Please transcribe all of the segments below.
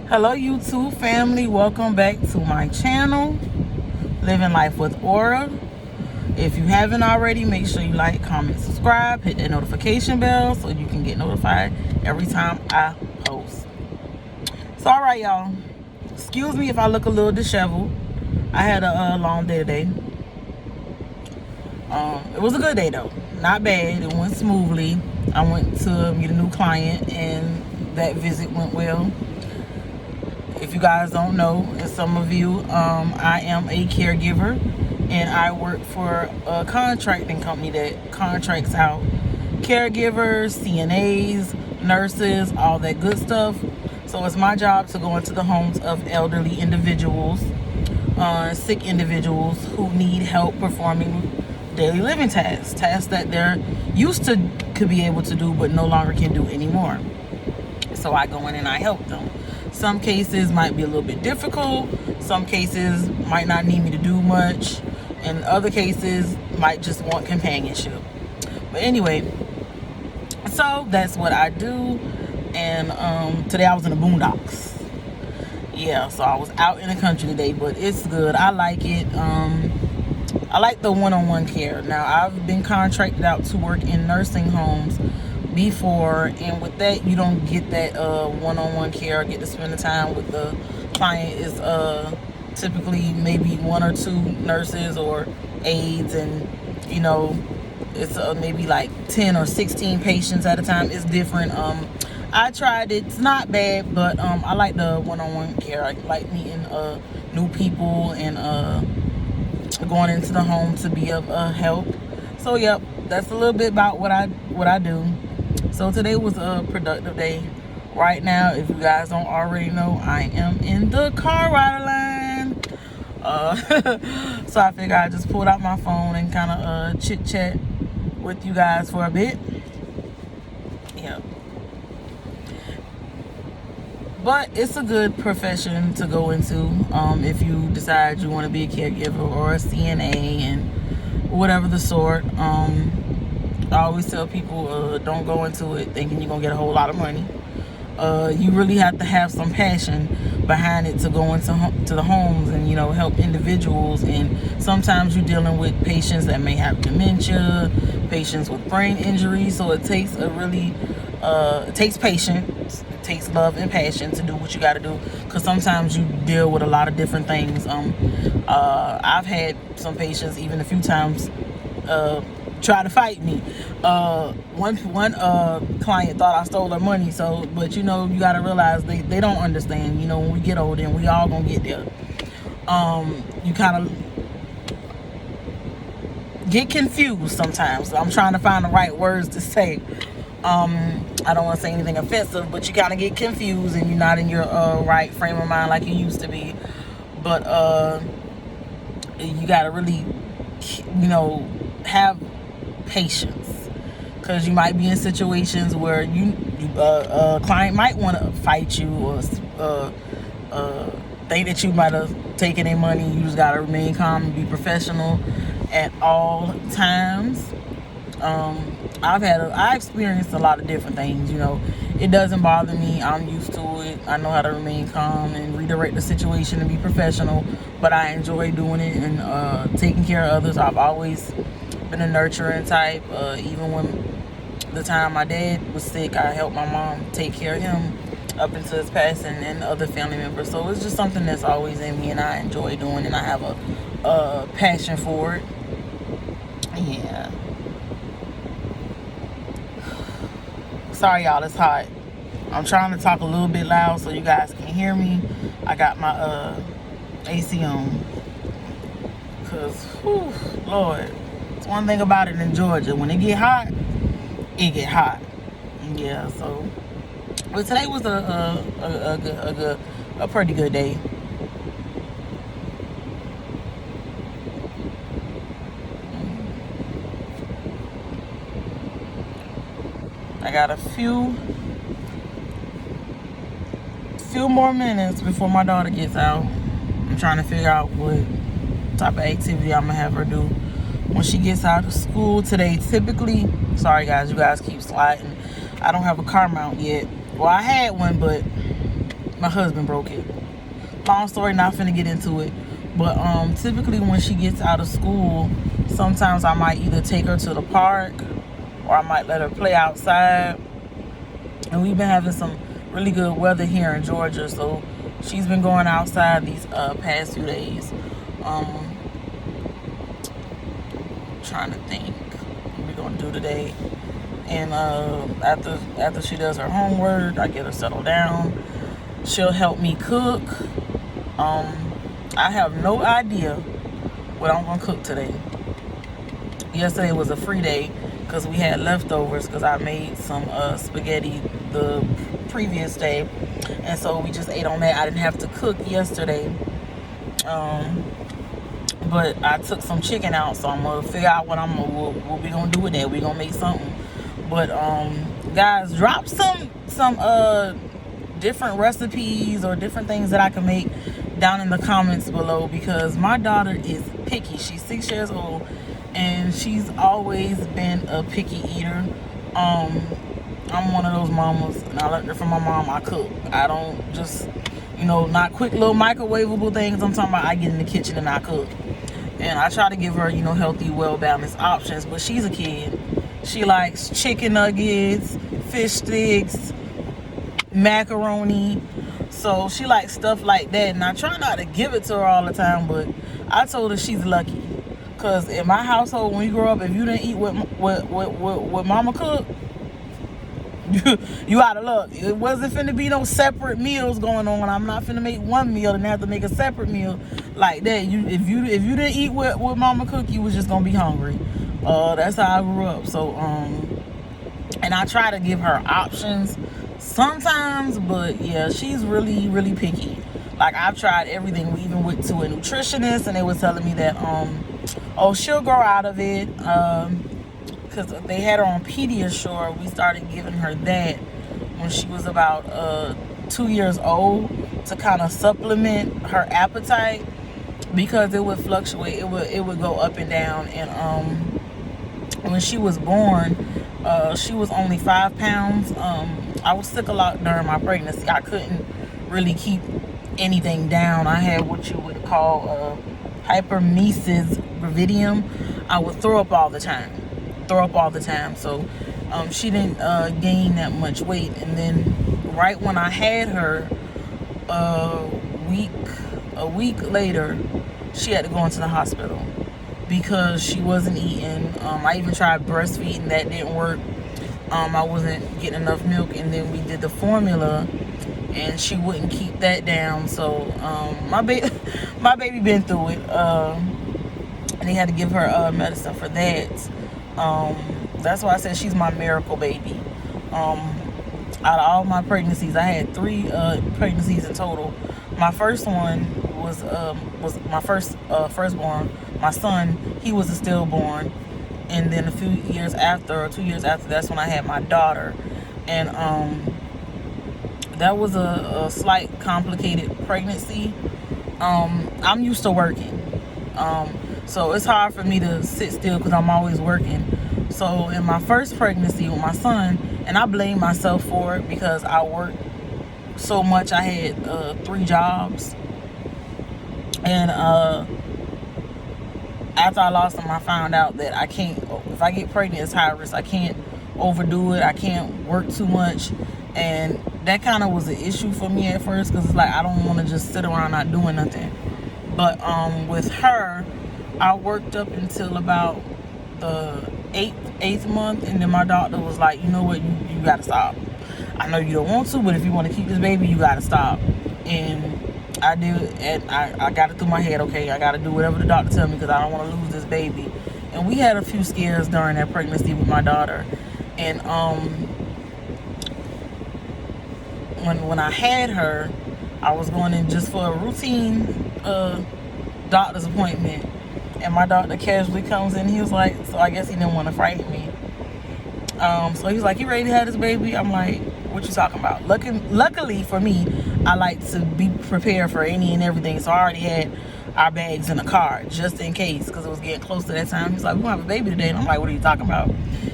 Hello YouTube family, welcome back to my channel, Living Life with Aura. If you haven't already, make sure you like, comment, subscribe, hit that notification bell so you can get notified every time I post. So alright y'all, excuse me if I look a little disheveled. I had a long day today. It was a good day though, not bad. It went smoothly. I went to meet a new client and that visit went well. If you guys don't know, and some of you, I am a caregiver and I work for a contracting company that contracts out caregivers, CNAs, nurses, all that good stuff. So it's my job to go into the homes of elderly individuals, sick individuals who need help performing daily living tasks that they're used to could be able to do but no longer can do anymore. So I go in and I help them. Some cases might be a little bit difficult. Some cases might not need me to do much. And other cases might just want companionship. But anyway, so that's what I do. And today I was in the boondocks. Yeah, so I was out in the country today, but it's good. I like it. I like the one-on-one care. Now, I've been contracted out to work in nursing homes before, and with that you don't get that one-on-one care, get to spend the time with the client. Is typically maybe one or two nurses or aides, and you know it's maybe like 10 or 16 patients at a time. It's different. I tried it. It's not bad, but I like the one-on-one care. I like meeting new people and going into the home to be of help. So yep, that's a little bit about what I do. So today was a productive day. Right now, if you guys don't already know, I am in the car rider line. So I figured I just pulled out my phone and kind of chit chat with you guys for a bit. Yeah. But it's a good profession to go into if you decide you want to be a caregiver or a CNA and whatever the sort. I always tell people, don't go into it thinking you're going to get a whole lot of money. You really have to have some passion behind it to go into the homes and, you know, help individuals. And sometimes you're dealing with patients that may have dementia, patients with brain injury. So it takes it takes patience, it takes love and passion to do what you got to do. Because sometimes you deal with a lot of different things. I've had some patients even a few times try to fight me. One client thought I stole her money. So, but you know, you gotta realize they don't understand. You know, when we get older, and we all gonna get there. You kind of get confused sometimes. I'm trying to find the right words to say. I don't want to say anything offensive, but you kind of get confused and you're not in your right frame of mind like you used to be. But you gotta really, you know, have patience, because you might be in situations where a client might want to fight you or think that you might have taken their money. You just gotta remain calm and be professional at all times. I experienced a lot of different things. You know, it doesn't bother me. I'm used to it. I know how to remain calm and redirect the situation and be professional. But I enjoy doing it and taking care of others. I've always been a nurturing type. Even when the time my dad was sick, I helped my mom take care of him up until his passing, and other family members. So it's just something that's always in me and I enjoy doing, and I have a passion for it. Yeah. Sorry y'all, it's hot. I'm trying to talk a little bit loud so you guys can hear me. I got my AC on. Cause, whew, Lord. It's one thing about it in Georgia. When it get hot, it get hot. Yeah, so. But today was a pretty good day. I got a few more minutes before my daughter gets out. I'm trying to figure out what type of activity I'm gonna have her do when she gets out of school today. Typically, sorry guys, you guys keep sliding. I don't have a car mount yet. Well, I had one, but My husband broke it. Long story, not finna get into it. But typically when she gets out of school, sometimes I might either take her to the park or I might let her play outside. And we've been having some really good weather here in Georgia, so she's been going outside these past few days. Trying to think what we're gonna do today. And after she does her homework, I get her settled down. She'll help me cook. I have no idea what I'm gonna cook today. Yesterday was a free day because we had leftovers because I made some spaghetti the previous day, and so we just ate on that. I didn't have to cook yesterday, but I took some chicken out, so I'm gonna figure out what we gonna do with that. We gonna make something. But guys, drop some different recipes or different things that I can make down in the comments below, because my daughter is picky. She's 6 years old and she's always been a picky eater. I'm one of those mamas, and I learned it from my mom. I cook. I don't just, not quick little microwavable things. I'm talking about I get in the kitchen and I cook. And I try to give her, healthy, well-balanced options. But she's a kid. She likes chicken nuggets, fish sticks, macaroni. So she likes stuff like that. And I try not to give it to her all the time, but I told her she's lucky. Because in my household, when you grow up, if you didn't eat what mama cooked, you out of luck. It wasn't finna be no separate meals going on. I'm not finna make one meal and have to make a separate meal like that. If you didn't eat what mama cooked, you was just gonna be hungry. That's how I grew up. So and I try to give her options sometimes, but yeah, she's really, really picky. Like, I've tried everything. We even went to a nutritionist and they was telling me that she'll grow out of it. Because they had her on Pediasure. We started giving her that when she was about 2 years old to kind of supplement her appetite, because it would fluctuate. It would go up and down. And when she was born, she was only 5 pounds. I was sick a lot during my pregnancy. I couldn't really keep anything down. I had what you would call hyperemesis gravidium. I would throw up all the time. So she didn't gain that much weight. And then right when I had her, a week later, she had to go into the hospital because she wasn't eating. I even tried breastfeeding. That didn't work. I wasn't getting enough milk. And then we did the formula and she wouldn't keep that down. So my baby been through it. And they had to give her medicine for that. That's why I said she's my miracle baby. Out of all my pregnancies, I had 3 pregnancies in total. My first one was my firstborn. My son, he was a stillborn. And then 2 years after, that's when I had my daughter. And that was a slight complicated pregnancy. I'm used to working. So it's hard for me to sit still because I'm always working. So in my first pregnancy with my son, and I blame myself for it because I worked so much. I had 3 jobs. And after I lost him, I found out that I can't, if I get pregnant, it's high risk. I can't overdo it. I can't work too much. And that kind of was an issue for me at first, because it's like I don't want to just sit around not doing nothing. But with her, I worked up until about the 8th month, and then my doctor was like, you know what, you got to stop. I know you don't want to, but if you want to keep this baby, you got to stop. And I did, and I got it through my head, okay, I got to do whatever the doctor tells me because I don't want to lose this baby. And we had a few scares during that pregnancy with my daughter. And when I had her, I was going in just for a routine doctor's appointment, and my doctor casually comes in. He was like, so I guess he didn't want to frighten me. So he was like, you ready to have this baby? I'm like, what you talking about? Luckily for me, I like to be prepared for any and everything. So I already had our bags in the car just in case, because it was getting close to that time. He's like, we're gonna have a baby today. And I'm like, what are you talking about?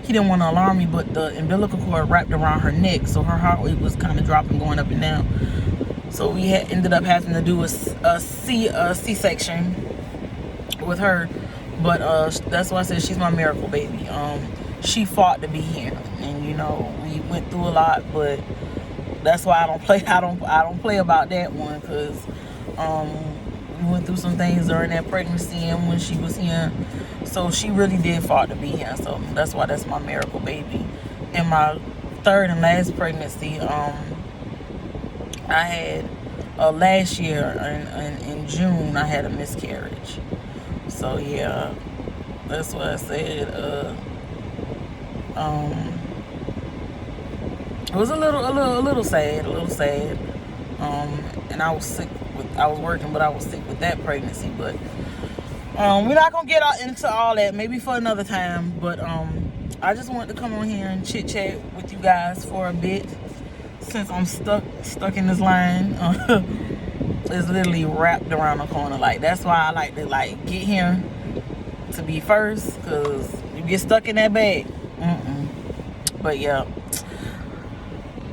He didn't want to alarm me, but the umbilical cord wrapped around her neck, so her heart rate was kind of dropping, going up and down. So we had ended up having to do a C-section with her. But that's why I said she's my miracle baby. She fought to be here, and you know, we went through a lot, but that's why I don't play. I don't play about that one, because we went through some things during that pregnancy and when she was here. So she really did fight to be here. So that's why that's my miracle baby. In my third and last pregnancy, I had last year in June I had a miscarriage. So yeah, that's what I said. It was a little sad, and I was sick I was working, but I was sick with that pregnancy. But we're not gonna get into all that, maybe for another time. But I just wanted to come on here and chit chat with you guys for a bit, since I'm stuck in this line. It's literally wrapped around the corner. Like, that's why I like to get here to be first, because you get stuck in that bag. But yeah,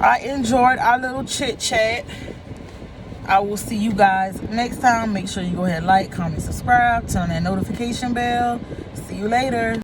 I enjoyed our little chit chat. I will see you guys next time. Make sure you go ahead, like, comment, subscribe, turn on that notification bell. See you later.